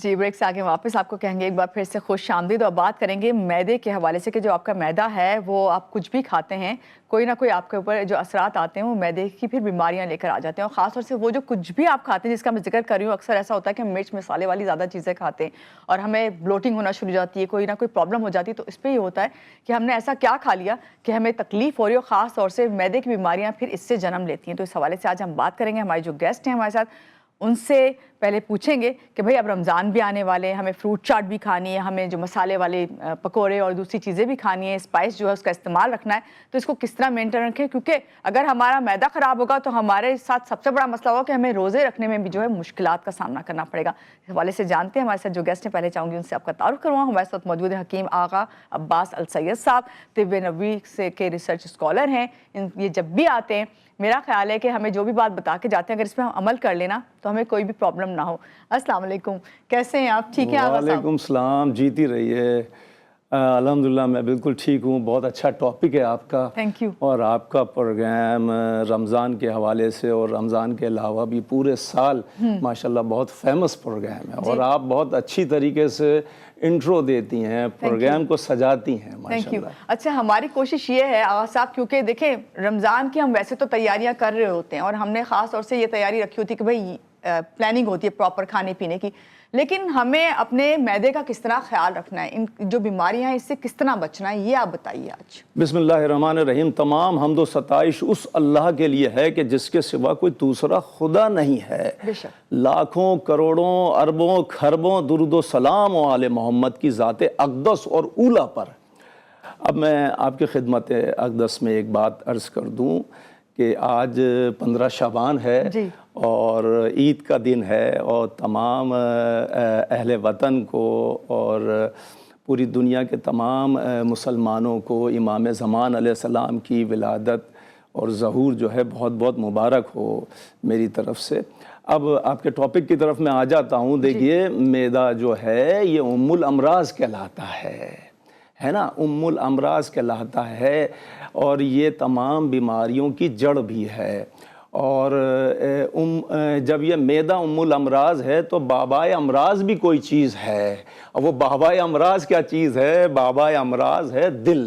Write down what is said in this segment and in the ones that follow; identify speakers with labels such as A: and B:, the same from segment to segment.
A: جی break سے آگے واپس آپ کو کہیں گے ایک بار پھر سے خوش آمدید، اور بات کریں گے میدے کے حوالے سے کہ جو آپ کا میدا ہے وہ آپ کچھ بھی کھاتے ہیں کوئی نہ کوئی آپ کے اوپر جو اثرات آتے ہیں وہ میدے کی پھر بیماریاں لے کر آ جاتے ہیں، اور خاص طور سے وہ جو کچھ بھی آپ کھاتے ہیں جس کا میں ذکر کر رہی ہوں، اکثر ایسا ہوتا ہے کہ ہم مرچ مسالے والی زیادہ چیزیں کھاتے ہیں اور ہمیں بلوٹنگ ہونا شروع ہو جاتی ہے، کوئی نہ کوئی پرابلم ہو جاتی ہے۔ تو اس پہ یہ ہوتا ہے کہ ہم نے ایسا کیا کھا لیا کہ ہمیں تکلیف ہو رہی ہے، اور خاص طور سے میدے کی بیماریاں پھر اس سے جنم لیتی ہیں۔ تو اس حوالے سے آج ہم بات کریں گے، ہمارے جو گیسٹ ہیں ہمارے ساتھ ان سے پہلے پوچھیں گے کہ بھئی اب رمضان بھی آنے والے ہیں، ہمیں فروٹ چاٹ بھی کھانی ہے، ہمیں جو مسالے والے پکوڑے اور دوسری چیزیں بھی کھانی ہے، اسپائس جو ہے اس کا استعمال رکھنا ہے، تو اس کو کس طرح مینٹین رکھیں، کیونکہ اگر ہمارا میدا خراب ہوگا تو ہمارے ساتھ سب سے بڑا مسئلہ ہوگا کہ ہمیں روزے رکھنے میں بھی جو ہے مشکلات کا سامنا کرنا پڑے گا۔ اس حوالے سے جانتے ہیں ہمارے ساتھ جو گیسٹ ہیں، پہلے چاہوں گی ان سے آپ کا تعارف کرواؤں۔ ہمارے ساتھ موجود ہیں حکیم آغا عباس السید صاحب، طب نبوی سے کے ریسرچ اسکالر ہیں۔ یہ جب بھی آتے ہیں میرا خیال ہے کہ ہمیں جو بھی بات بتا کے جاتے ہیں اگر اس پہ ہم عمل کر لینا تو ہمیں کوئی بھی پرابلم نہ ہو۔ السلام علیکم، کیسے ہیں آپ؟ ٹھیک ہیں آغا صاحب؟
B: وعلیکم السلام، جیتی رہیے۔ الحمدللہ میں بالکل ٹھیک ہوں۔ بہت اچھا ٹاپک ہے آپ کا،
A: تھینک یو۔
B: اور آپ کا پروگرام رمضان کے حوالے سے اور رمضان کے علاوہ بھی پورے سال ماشاءاللہ بہت فیمس پروگرام ہے، اور آپ بہت اچھی طریقے سے انٹرو دیتی ہیں، پروگرام کو سجاتی ہیں ماشاءاللہ۔
A: اچھا، ہماری کوشش یہ ہے آغا صاحب، کیونکہ دیکھیں رمضان کی ہم ویسے تو تیاریاں کر رہے ہوتے ہیں اور ہم نے خاص طور سے یہ تیاری رکھی ہوتی ہے کہ بھئی پلاننگ ہوتی ہے پراپر کھانے پینے کی، لیکن ہمیں اپنے میدے کا کس طرح خیال رکھنا ہے، ان جو بیماریاں ہیں اس سے کس طرح بچنا ہے، یہ آپ بتائیے آج۔
B: بسم اللہ الرحمن الرحیم۔ تمام حمد و ستائش اس اللہ کے لیے ہے کہ جس کے سوا کوئی دوسرا خدا نہیں ہے۔ لاکھوں کروڑوں اربوں خربوں درود و سلام و آل محمد کی ذات اقدس اور اولا پر۔ اب میں آپ کی خدمت اقدس میں ایک بات عرض کر دوں کہ آج 15 شعبان ہے اور عید کا دن ہے، اور تمام اہل وطن کو اور پوری دنیا کے تمام مسلمانوں کو امام زمان علیہ السلام کی ولادت اور ظہور جو ہے بہت بہت مبارک ہو میری طرف سے۔ اب آپ کے ٹاپک کی طرف میں آ جاتا ہوں۔ دیکھیے میدا جو ہے یہ ام الامراض کہلاتا ہے نا، ام الامراض کہلاتا ہے، اور یہ تمام بیماریوں کی جڑ بھی ہے۔ اور جب یہ معدہ ام الامراض ہے تو بابائے امراض بھی کوئی چیز ہے، اور وہ بابائے امراض کیا چیز ہے؟ بابائے امراض ہے دل۔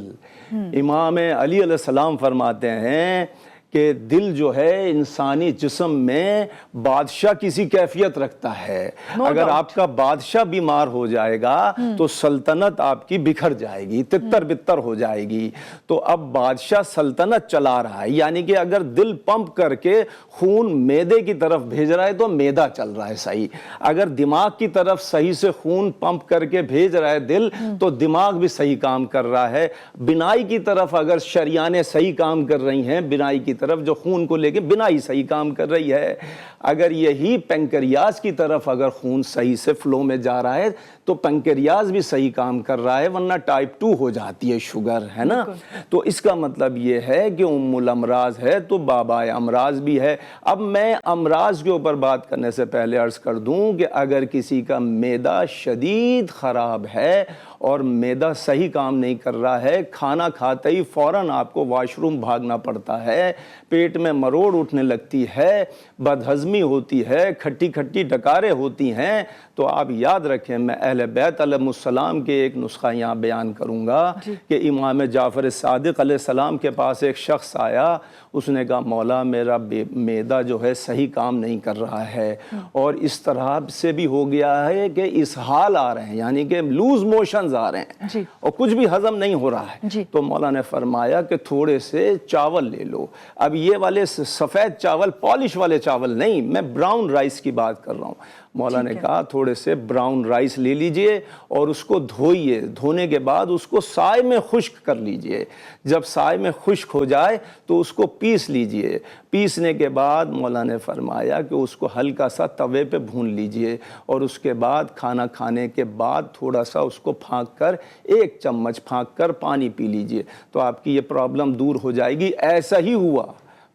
B: امام علی علیہ السلام فرماتے ہیں کہ دل جو ہے انسانی جسم میں بادشاہ کسی کیفیت رکھتا ہے، اگر آپ کا بادشاہ بیمار ہو جائے گا تو سلطنت آپ کی بکھر جائے گی، تتر بتر ہو جائے گی۔ تو اب بادشاہ سلطنت چلا رہا ہے، یعنی کہ اگر دل پمپ کر کے خون میدے کی طرف بھیج رہا ہے تو میدہ چل رہا ہے صحیح، اگر دماغ کی طرف صحیح سے خون پمپ کر کے بھیج رہا ہے دل تو دماغ بھی صحیح کام کر رہا ہے۔ بنائی کی طرف اگر شریانیں صحیح کام کر رہی ہیں، بنائی کی طرف جو خون کو لے کے بنائی صحیح کام کر رہی ہے، اگر یہی پنکریاس کی طرف اگر خون صحیح سے فلو میں جا رہا ہے تو پنکریاس بھی صحیح کام کر رہا ہے، ورنہ ٹائپ 2 ہو جاتی ہے شوگر، ہے نا۔ تو اس کا مطلب یہ ہے کہ ام الامراض ہے تو بابائے امراض بھی ہے۔ اب میں امراض کے اوپر بات کرنے سے پہلے عرض کر دوں کہ اگر کسی کا معدہ شدید خراب ہے اور معدہ صحیح کام نہیں کر رہا ہے، کھانا کھاتے ہی فوراً آپ کو واش روم بھاگنا پڑتا ہے، پیٹ میں مروڑ اٹھنے لگتی ہے، بدہضمی ہوتی ہے، کھٹی کھٹی ڈکاریں ہوتی ہیں، تو آپ یاد رکھیں، میں اہل بیت علیہ السلام کے ایک نسخہ یہاں بیان کروں گا کہ امام جعفر صادق علیہ السلام کے پاس ایک شخص آیا، اس نے کہا مولا میرا معدہ جو ہے صحیح کام نہیں کر رہا ہے، اور اس طرح سے بھی ہو گیا ہے کہ اسہال آ رہے ہیں، یعنی کہ لوز موشنز آ رہے ہیں اور کچھ بھی ہضم نہیں ہو رہا ہے۔ تو مولا نے فرمایا کہ تھوڑے سے چاول لے لو۔ اب یہ والے سفید چاول، پالش والے چاول نہیں، میں براؤن رائس کی بات کر رہا ہوں۔ مولا نے کہا تھوڑے سے براؤن رائس لے لیجئے اور اس کو دھوئیے، دھونے کے بعد اس کو سائے میں خشک کر لیجئے، جب سائے میں خشک ہو جائے تو اس کو پیس لیجئے، پیسنے کے بعد مولا نے فرمایا کہ اس کو ہلکا سا توے پہ بھون لیجئے، اور اس کے بعد کھانا کھانے کے بعد تھوڑا سا اس کو پھانک کر 1 چمچ پھانک کر پانی پی لیجئے، تو آپ کی یہ پرابلم دور ہو جائے گی۔ ایسا ہی ہوا،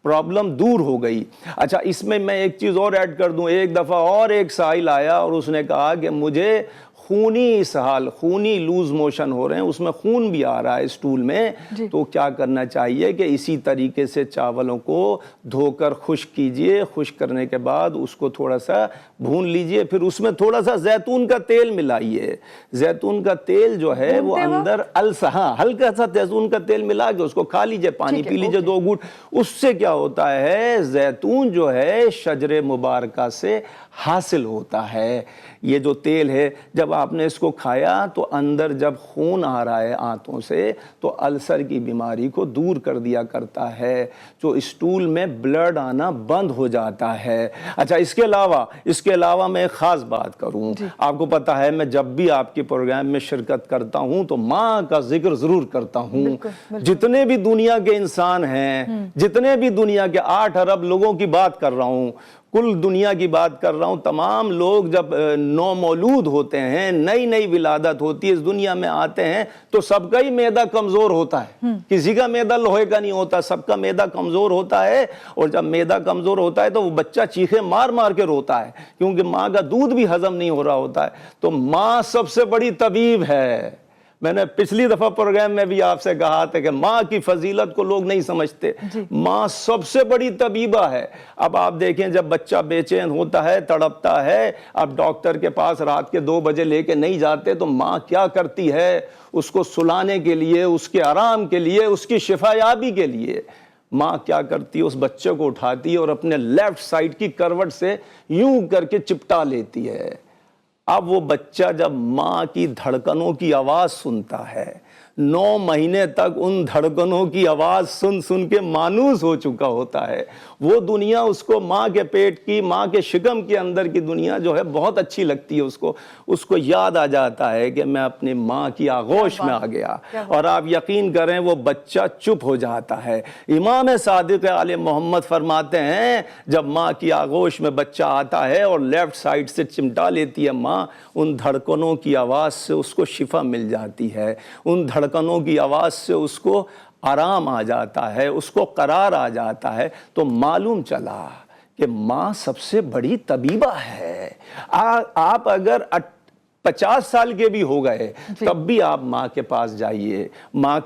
B: پرابلم دور ہو گئی۔ اچھا، اس میں ایک چیز اور ایڈ کر دوں، ایک دفعہ اور ایک سائل آیا اور اس نے کہا کہ مجھے خونی اسہال، خونی لوز موشن ہو رہے ہیں، اس میں خون بھی آ رہا ہے اسٹول میں، تو کیا کرنا چاہیے کہ اسی طریقے سے چاولوں کو دھو کر خشک کیجئے، خشک کرنے کے بعد اس کو تھوڑا سا بھون لیجئے، پھر اس میں تھوڑا سا زیتون کا تیل ملائیے۔ زیتون کا تیل جو ہے وہ اندر ہلکا سا زیتون کا تیل ملا کے اس کو کھا لیجئے، پانی پی لیجئے 2 گھونٹ۔ اس سے کیا ہوتا ہے، زیتون جو ہے شجر مبارکہ سے حاصل ہوتا ہے۔ یہ جو تیل ہے جب آپ نے اس کو کھایا تو اندر جب خون آ رہا ہے آنتوں سے تو السر کی بیماری کو دور کر دیا کرتا ہے، جو اسٹول میں بلڈ آنا بند ہو جاتا ہے۔ اچھا، اس کے علاوہ میں ایک خاص بات کروں، آپ کو پتا ہے میں جب بھی آپ کے پروگرام میں شرکت کرتا ہوں تو ماں کا ذکر ضرور کرتا ہوں۔ جتنے بھی دنیا کے انسان ہیں، جتنے بھی دنیا کے 8 ارب لوگوں کی بات کر رہا ہوں، کل دنیا کی بات کر رہا ہوں، تمام لوگ جب نومولود ہوتے ہیں، نئی ولادت ہوتی ہے، اس دنیا میں آتے ہیں تو سب کا ہی معدہ کمزور ہوتا ہے، کسی کا معدہ لوہے کا نہیں ہوتا، سب کا معدہ کمزور ہوتا ہے۔ اور جب معدہ کمزور ہوتا ہے تو وہ بچہ چیخے مار مار کے روتا ہے، کیونکہ ماں کا دودھ بھی ہضم نہیں ہو رہا ہوتا ہے۔ تو ماں سب سے بڑی طبیب ہے۔ میں نے پچھلی دفعہ پروگرام میں بھی آپ سے کہا تھا کہ ماں کی فضیلت کو لوگ نہیں سمجھتے، ماں سب سے بڑی طبیبہ ہے۔ اب آپ دیکھیں جب بچہ بے چین ہوتا ہے، تڑپتا ہے، اب ڈاکٹر کے پاس رات کے 2 بجے لے کے نہیں جاتے تو ماں کیا کرتی ہے، اس کو سلانے کے لیے، اس کے آرام کے لیے، اس کی شفا یابی کے لیے ماں کیا کرتی ہے، اس بچے کو اٹھاتی ہے اور اپنے لیفٹ سائڈ کی کروٹ سے یوں کر کے چپٹا لیتی ہے۔ اب وہ بچہ جب ماں کی دھڑکنوں کی آواز سنتا ہے، 9 مہینے تک ان دھڑکنوں کی آواز سن کے مانوس ہو چکا ہوتا ہے، وہ دنیا اس کو ماں کے پیٹ کی، ماں کے شکم کے اندر کی دنیا جو ہے بہت اچھی لگتی ہے، اس کو یاد آ جاتا ہے کہ میں اپنی ماں کی آغوش میں آ گیا، اور آپ یقین کریں وہ بچہ چپ ہو جاتا ہے۔ امام صادق آل محمد فرماتے ہیں جب ماں کی آغوش میں بچہ آتا ہے اور لیفٹ سائڈ سے چمٹا لیتی ہے ماں، ان دھڑکنوں کی آواز سے اس کو شفا مل جاتی ہے، ان دھڑکنوں کی آواز سے اس کو آرام آ جاتا ہے، اس کو قرار آ جاتا ہے۔ تو معلوم چلا کہ ماں سب سے بڑی طبیبہ ہے۔ آپ اگر 50 سال کے بھی ہو گئے تب بھی آپ ماں کے پاس جائیے، ماں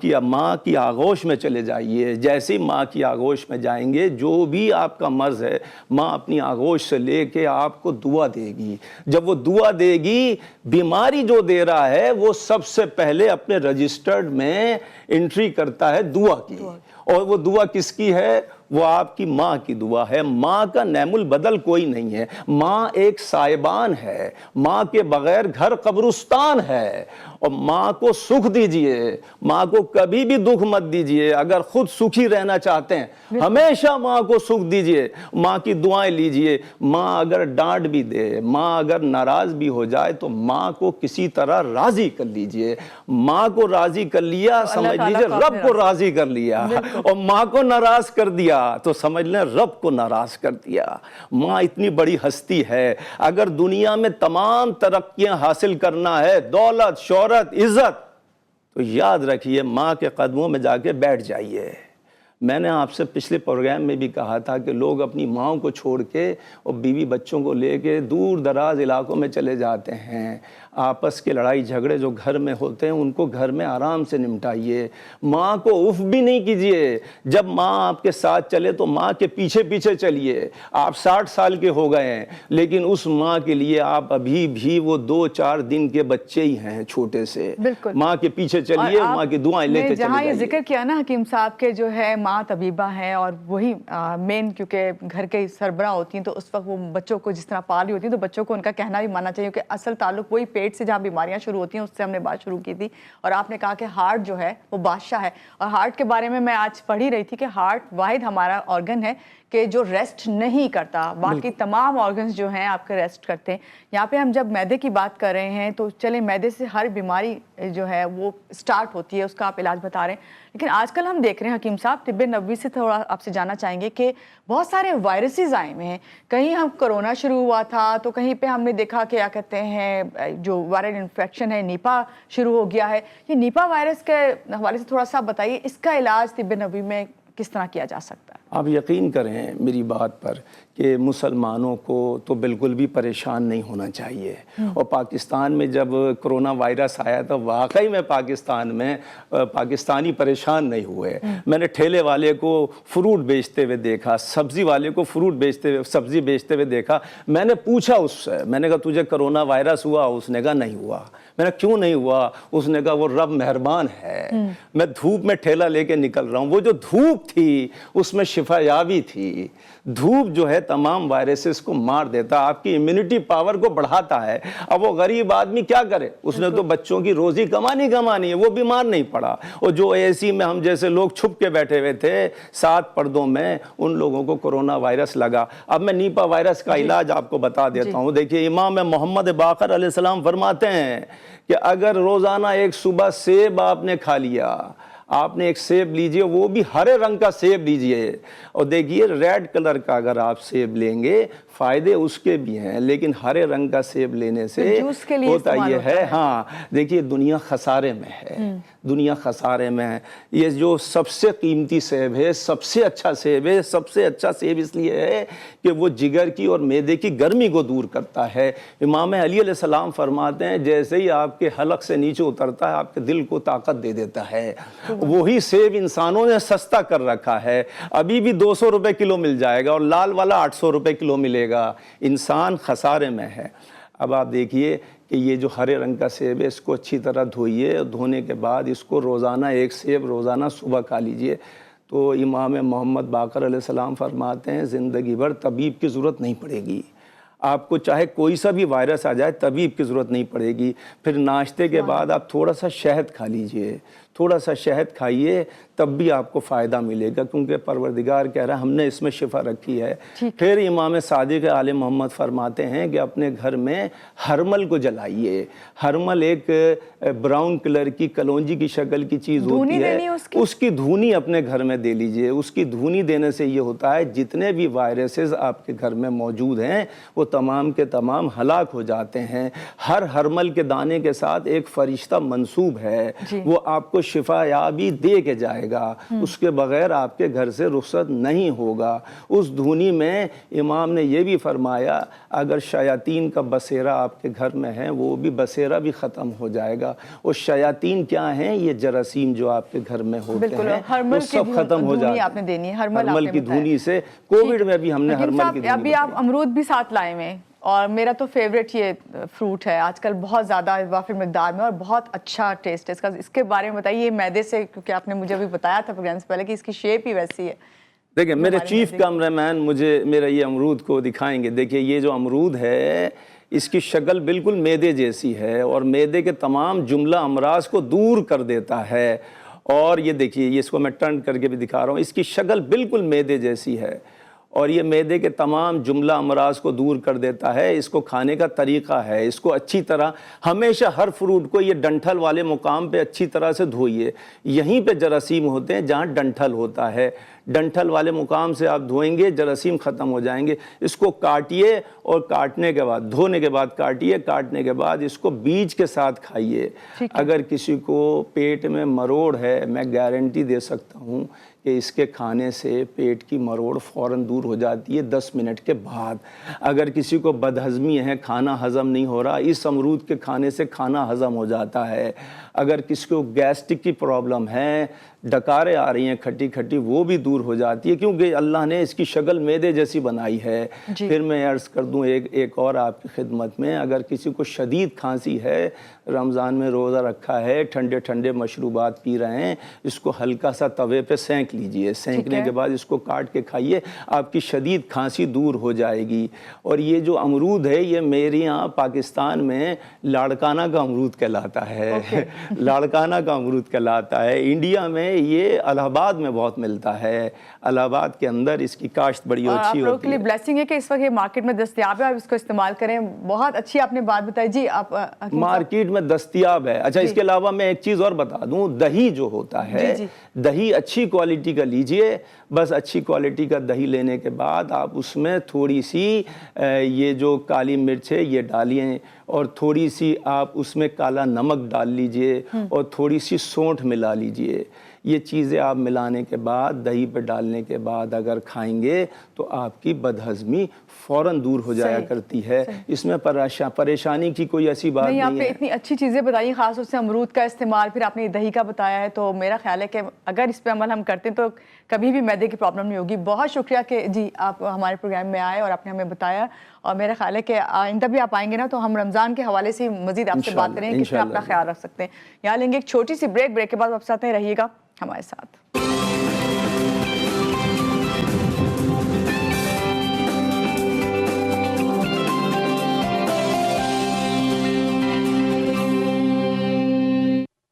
B: کی آغوش میں چلے جائیے۔ جیسے ہی ماں کی آغوش میں جائیں گے، جو بھی آپ کا مرض ہے ماں اپنی آغوش سے لے کے آپ کو دعا دے گی۔ جب وہ دعا دے گی، بیماری جو دے رہا ہے وہ سب سے پہلے اپنے رجسٹرڈ میں انٹری کرتا ہے دعا کی، اور وہ دعا کس کی ہے؟ وہ آپ کی ماں کی دعا ہے۔ ماں کا نعم البدل کوئی نہیں ہے، ماں ایک سائبان ہے، ماں کے بغیر گھر قبرستان ہے۔ اور ماں کو سکھ دیجئے، ماں کو کبھی بھی دکھ مت دیجئے۔ اگر خود سکھی رہنا چاہتے ہیں ہمیشہ ماں کو سکھ دیجئے، ماں کی دعائیں لیجئے۔ ماں اگر ڈانٹ بھی دے، ماں اگر ناراض بھی ہو جائے تو ماں کو کسی طرح راضی کر لیجئے۔ ماں کو راضی کر لیا سمجھ لیجئے رب کو راضی کر لیا، اور ماں کو ناراض کر دیا تو سمجھ لیں رب کو ناراض کر دیا۔ ماں اتنی بڑی ہستی ہے، اگر دنیا میں تمام ترقیاں حاصل کرنا ہے، دولت، شہرت، عزت، تو یاد رکھیے ماں کے قدموں میں جا کے بیٹھ جائیے۔ میں نے آپ سے پچھلے پروگرام میں بھی کہا تھا کہ لوگ اپنی ماں کو چھوڑ کے اور بیوی بچوں کو لے کے دور دراز علاقوں میں چلے جاتے ہیں۔ آپس کے لڑائی جھگڑے جو گھر میں ہوتے ہیں ان کو گھر میں آرام سے نمٹائیے۔ ماں کو اف بھی نہیں کیجیے۔ جب ماں آپ کے ساتھ چلے تو ماں کے پیچھے پیچھے چلیے۔ آپ 60 سال کے ہو گئے ہیں لیکن اس ماں کے لیے آپ ابھی بھی وہ 2-4 دن کے بچے ہی ہیں چھوٹے سے۔ ماں کے پیچھے چلیے، ماں کی دعائیں لیتے چلے
A: جہاں یہ
B: جائیے۔
A: ذکر کیا نا حکیم صاحب کے جو ہے ماں طبیبہ ہیں اور وہی مین کیونکہ گھر کے سربراہ ہوتی ہیں تو اس وقت وہ بچوں کو جس طرح پال رہی ہوتی ہیں تو بچوں کو ان کا کہنا بھی ماننا چاہیے کہ اصل تعلق وہی پیٹ سے جہاں بیماریاں شروع ہوتی ہیں اس سے ہم نے بات شروع کی تھی۔ اور آپ نے کہا کہ ہارٹ جو ہے وہ بادشاہ ہے، اور ہارٹ کے بارے میں آج پڑھ ہی رہی تھی کہ ہارٹ واحد ہمارا آرگن ہے کہ جو ریسٹ نہیں کرتا، باقی تمام آرگنز جو ہیں آپ کے ریسٹ کرتے ہیں۔ یہاں پہ ہم جب معدے کی بات کر رہے ہیں تو چلیں معدے سے ہر بیماری جو ہے وہ سٹارٹ ہوتی ہے، اس کا آپ علاج بتا رہے ہیں، لیکن آج کل ہم دیکھ رہے ہیں حکیم صاحب طب نبوی سے تھوڑا آپ سے جاننا چاہیں گے کہ بہت سارے وائرسز آئے ہوئے ہیں۔ کہیں ہم کرونا شروع ہوا تھا تو کہیں پہ ہم نے دیکھا کہ کیا کہتے ہیں جو وائرل انفیکشن ہے نیپا شروع ہو گیا ہے۔ یہ نیپا وائرس کے حوالے سے تھوڑا سا بتائیے، اس کا علاج طب نبوی میں کس طرح کیا جا سکتا ہے؟
B: آپ یقین کریں میری بات پر کہ مسلمانوں کو تو بالکل بھی پریشان نہیں ہونا چاہیے. اور پاکستان میں جب کرونا وائرس آیا تو واقعی میں پاکستان میں پاکستانی پریشان نہیں ہوئے. میں نے ٹھیلے والے کو فروٹ بیچتے ہوئے دیکھا, سبزی والے کو فروٹ بیچتے ہوئے سبزی بیچتے ہوئے دیکھا. میں نے پوچھا اس سے, میں نے کہا تجھے کرونا وائرس ہوا؟ اس نے کہا نہیں ہوا. میں نے کیوں نہیں ہوا؟ اس نے کہا وہ رب مہربان ہے, میں دھوپ میں ٹھیلا لے کے نکل رہا ہوں. وہ جو دھوپ تھی اس میں شفا یابی تھی. دھوپ جو ہے تمام وائرسز کو مار دیتا, آپ کی امیونٹی پاور کو بڑھاتا ہے. اب وہ غریب آدمی کیا کرے, اس نے تو بچوں کی روزی کمانی ہے, وہ بیمار نہیں پڑا. اور جو اے سی میں ہم جیسے لوگ چھپ کے بیٹھے ہوئے تھے 7 پردوں میں, ان لوگوں کو کرونا وائرس لگا. اب میں نیپا وائرس کا علاج آپ کو بتا دیتا ہوں. دیکھیے امام محمد باقر علیہ السلام فرماتے ہیں کہ اگر روزانہ ایک صبح سیب آپ نے کھا لیا, آپ نے ایک سیب لیجئے, وہ بھی ہرے رنگ کا سیب لیجئے, اور دیکھیے ریڈ کلر کا اگر آپ سیب لیں گے فائدے اس کے بھی ہیں, لیکن ہرے رنگ کا سیب لینے سے ہوتا یہ ہے, ہاں دیکھیے دنیا خسارے میں ہے, دنیا خسارے میں ہے. یہ جو سب سے قیمتی سیب ہے, سب سے اچھا سیب ہے, سب سے اچھا سیب اس لیے ہے کہ وہ جگر کی اور معدے کی گرمی کو دور کرتا ہے. امام علی علیہ السلام فرماتے ہیں جیسے ہی آپ کے حلق سے نیچے اترتا ہے آپ کے دل کو طاقت دے دیتا ہے. وہی سیب انسانوں نے سستا کر رکھا ہے, ابھی بھی 200 روپے کلو مل جائے گا اور لال والا 800 روپے کلو ملے گا. انسان خسارے میں ہے. اب آپ دیکھیے کہ یہ جو ہرے رنگ کا سیب ہے اس کو اچھی طرح دھوئیے, دھونے کے بعد اس کو روزانہ ایک سیب روزانہ صبح کھا لیجئے. تو امام محمد باقر علیہ السلام فرماتے ہیں زندگی بھر طبیب کی ضرورت نہیں پڑے گی. آپ کو چاہے کوئی سا بھی وائرس آ جائے طبیب کی ضرورت نہیں پڑے گی. پھر ناشتے کے بعد آپ تھوڑا سا شہد کھا لیجئے, تھوڑا سا شہد کھائیے, تب بھی آپ کو فائدہ ملے گا, کیونکہ پروردگار کہہ رہا ہے ہم نے اس میں شفا رکھی ہے. پھر امام صادق آل محمد فرماتے ہیں کہ اپنے گھر میں ہرمل کو جلائیے. ہرمل ایک براؤن کلر کی کلونجی کی شکل کی چیز ہوتی ہے, اس کی دھونی اپنے گھر میں دے لیجئے. اس کی دھونی دینے سے یہ ہوتا ہے جتنے بھی وائرسز آپ کے گھر میں موجود ہیں وہ تمام کے تمام ہلاک ہو جاتے ہیں. ہر ہرمل کے دانے کے ساتھ ایک فرشتہ منصوب ہے, وہ آپ کو شفا یابی دے کے جائے گا, اس کے بغیر آپ کے گھر سے رخصت نہیں ہوگا. اس دھونی میں امام نے یہ بھی فرمایا اگر شیاطین کا بسیرا آپ کے گھر میں ہے وہ بھی بسیرا بھی ختم ہو جائے گا. اور شیاطین کیا ہیں, یہ جراثیم جو آپ کے گھر میں ہوتے ہیں وہ سب ختم ہو جاتے ہیں. ہرمل کی دھونی سے کووڈ میں بھی ہم نے ہرمل کی دھونی.
A: ابھی آپ امرود بھی ساتھ لائے ہیں اور میرا تو فیوریٹ یہ فروٹ ہے آج کل, بہت زیادہ وافر مقدار میں اور بہت اچھا ٹیسٹ ہے اس کا. اس کے بارے میں بتائیے, یہ میدے سے, کیونکہ آپ نے مجھے ابھی بتایا تھا پروگرام سے پہلے کہ اس کی شیپ ہی ویسی ہے.
B: دیکھیں میرے چیف کیمرامین مجھے میرا یہ امرود کو دکھائیں گے. دیکھیے یہ جو امرود ہے اس کی شکل بالکل میدے جیسی ہے اور میدے کے تمام جملہ امراض کو دور کر دیتا ہے. اور یہ دیکھیے یہ اس کو میں ٹرن کر کے بھی دکھا رہا ہوں, اس کی شکل بالکل میدے جیسی ہے اور یہ معدے کے تمام جملہ امراض کو دور کر دیتا ہے. اس کو کھانے کا طریقہ ہے, اس کو اچھی طرح ہمیشہ ہر فروٹ کو یہ ڈنٹھل والے مقام پہ اچھی طرح سے دھوئیے. یہیں پہ جراثیم ہوتے ہیں جہاں ڈنٹھل ہوتا ہے, ڈنٹھل والے مقام سے آپ دھوئیں گے جراثیم ختم ہو جائیں گے. اس کو کاٹیے اور کاٹنے کے بعد دھونے کے بعد کاٹیے, کاٹنے کے بعد اس کو بیج کے ساتھ کھائیے. اگر کسی کو پیٹ میں مروڑ ہے میں گارنٹی دے سکتا ہوں کہ اس کے کھانے سے پیٹ کی مروڑ فوراً دور ہو جاتی ہے 10 منٹ کے بعد. اگر کسی کو بدہضمی ہے, کھانا ہضم نہیں ہو رہا, اس امرود کے کھانے سے کھانا ہضم ہو جاتا ہے. اگر کسی کو گیسٹرک کی پرابلم ہے, ڈکاریں آ رہی ہیں کھٹی کھٹی, وہ بھی دور ہو جاتی ہے کیونکہ اللہ نے اس کی شکل میدے جیسی بنائی ہے. پھر میں عرض کر دوں ایک اور آپ کی خدمت میں, اگر کسی کو شدید کھانسی ہے, رمضان میں روزہ رکھا ہے, ٹھنڈے ٹھنڈے مشروبات پی رہے ہیں, اس کو ہلکا سا توے پہ سینک لیجئے. سینکنے کے بعد اس کو کاٹ کے کھائیے, آپ کی شدید کھانسی دور ہو جائے گی. اور یہ جو امرود ہے یہ میرے یہاں پاکستان میں لاڑکانہ کا امرود کہلاتا ہے. لاڑکانہ کا امرود کہلاتا ہے. انڈیا میں یہ الہ آباد میں بہت ملتا ہے, الہ آباد کے اندر اس کی کاشت بڑی اچھی ہوتی ہے.
A: آپ لوگوں کے لیے بلیسنگ ہے کہ اس وقت یہ مارکیٹ میں دستیاب ہے, آپ اس کو استعمال کریں. بہت اچھی آپ نے بات بتائی جی. آپ
B: مارکیٹ میں دستیاب ہے. اچھا اس کے علاوہ میں ایک چیز اور بتا دوں, دہی جو ہوتا ہے دہی اچھی کوالٹی کا لیجئے. بس اچھی کوالٹی کا دہی لینے کے بعد آپ اس میں تھوڑی سی یہ جو کالی مرچ ہے یہ ڈالیے اور تھوڑی سی آپ اس میں کالا نمک ڈال لیجئے اور تھوڑی سی سونٹھ ملا لیجئے. یہ چیزیں آپ ملانے کے بعد دہی پہ ڈالنے کے بعد اگر کھائیں گے تو آپ کی بدہضمی فوراً دور ہو جایا کرتی ہے. اس میں پریشانی کی کوئی ایسی بات نہیں ہے.
A: آپ نے اتنی اچھی چیزیں بتائی، خاص طور سے امرود کا استعمال، پھر آپ نے دہی کا بتایا ہے، تو میرا خیال ہے کہ اگر اس پہ عمل ہم کرتے ہیں تو کبھی بھی معدے کی پرابلم نہیں ہوگی. بہت شکریہ کہ جی آپ ہمارے پروگرام میں آئے اور آپ نے ہمیں بتایا، اور میرا خیال ہے کہ آئندہ بھی آپ آئیں گے نا تو ہم رمضان کے حوالے سے مزید آپ سے بات کریں گے، کس طرح اپنا خیال رکھ سکتے ہیں. یہاں لیں گے ایک چھوٹی سی بریک کے بعد واپس آتے ہیں. رہیے گا ہمارے ساتھ.